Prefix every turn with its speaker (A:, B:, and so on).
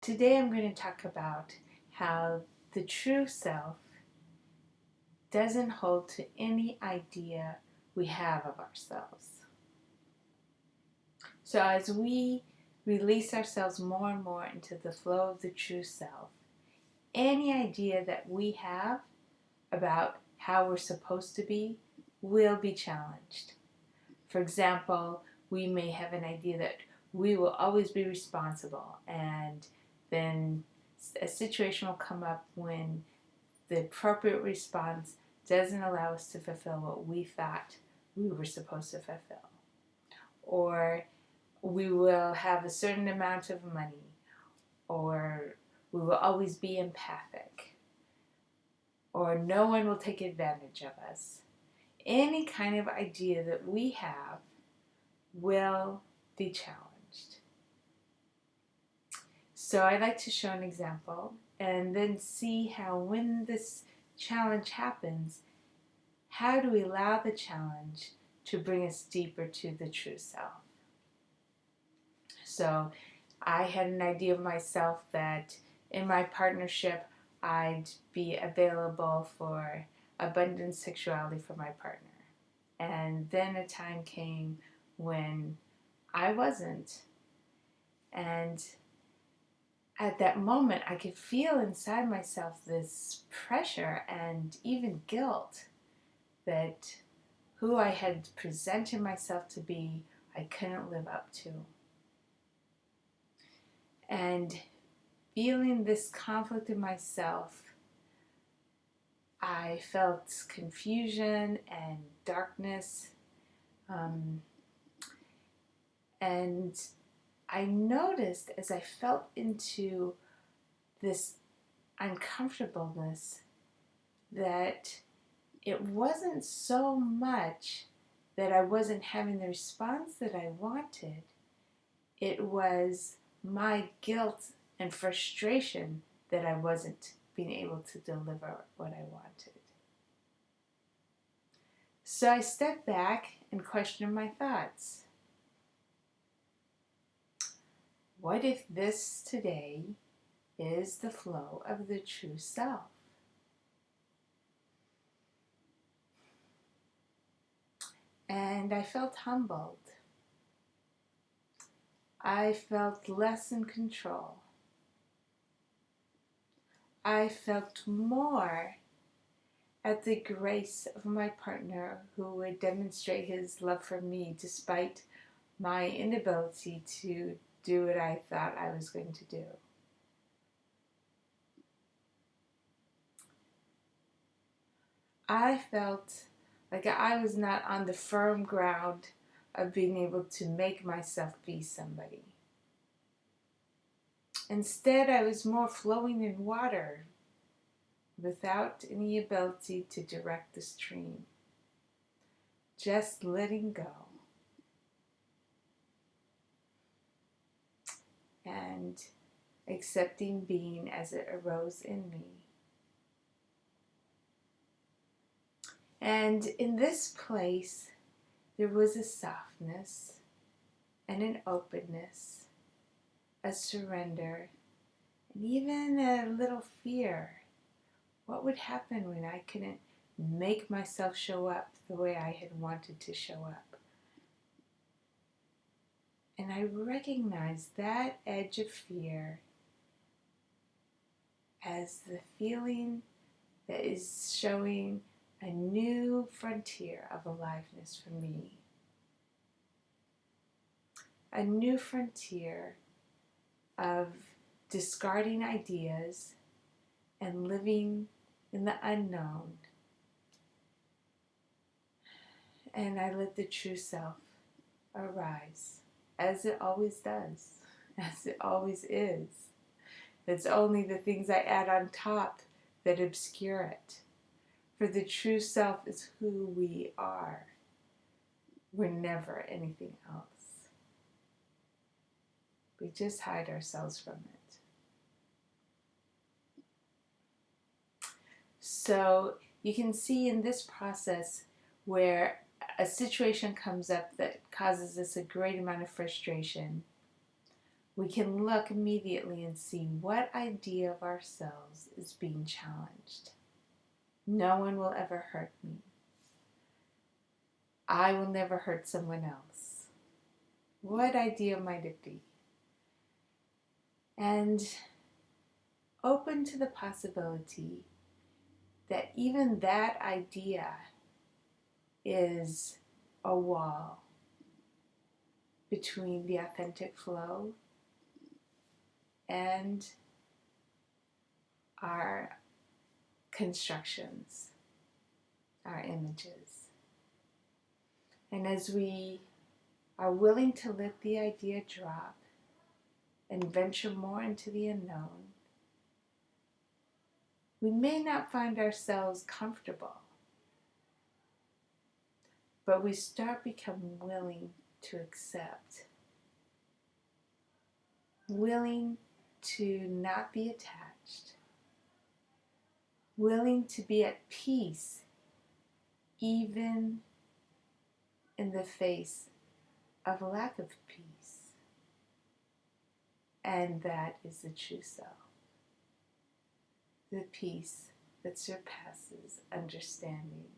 A: Today I'm going to talk about how the true self doesn't hold to any idea we have of ourselves. So as we release ourselves more and more into the flow of the true self, any idea that we have about how we're supposed to be will be challenged. For example, we may have an idea that we will always be responsible, and then a situation will come up when the appropriate response doesn't allow us to fulfill what we thought we were supposed to fulfill. Or we will have a certain amount of money, or we will always be empathic, or no one will take advantage of us. Any kind of idea that we have will be challenged. So I'd like to show an example and then see how when this challenge happens, how do we allow the challenge to bring us deeper to the true self. So I had an idea of myself that in my partnership I'd be available for abundant sexuality for my partner. And then a time came when I wasn't. And at that moment, I could feel inside myself this pressure and even guilt that who I had presented myself to be, I couldn't live up to. And feeling this conflict in myself, I felt confusion and darkness. And I noticed as I felt into this uncomfortableness that it wasn't so much that I wasn't having the response that I wanted. It was my guilt and frustration that I wasn't being able to deliver what I wanted. So I stepped back and questioned my thoughts. What if this today is the flow of the true self? And I felt humbled. I felt less in control. I felt more at the grace of my partner who would demonstrate his love for me despite my inability to do what I thought I was going to do. I felt like I was not on the firm ground of being able to make myself be somebody. Instead, I was more flowing in water without any ability to direct the stream, just letting go and accepting being as it arose in me. And in this place, there was a softness and an openness, a surrender, and even a little fear. What would happen when I couldn't make myself show up the way I had wanted to show up? And I recognized that edge of fear as the feeling that is showing a new frontier of aliveness for me. A new frontier of discarding ideas and living in the unknown. And I let the true self arise, as it always does, as it always is. It's only the things I add on top that obscure it. For the true self is who we are. We're never anything else. We just hide ourselves from it. So you can see in this process where a situation comes up that causes us a great amount of frustration, we can look immediately and see what idea of ourselves is being challenged. No one will ever hurt me. I will never hurt someone else. What idea might it be? And open to the possibility that even that idea is a wall between the authentic flow and our constructions, our images. And as we are willing to let the idea drop and venture more into the unknown, we may not find ourselves comfortable, but we start becoming willing to accept, willing to not be attached, willing to be at peace even in the face of a lack of peace. And that is the true self, the peace that surpasses understanding.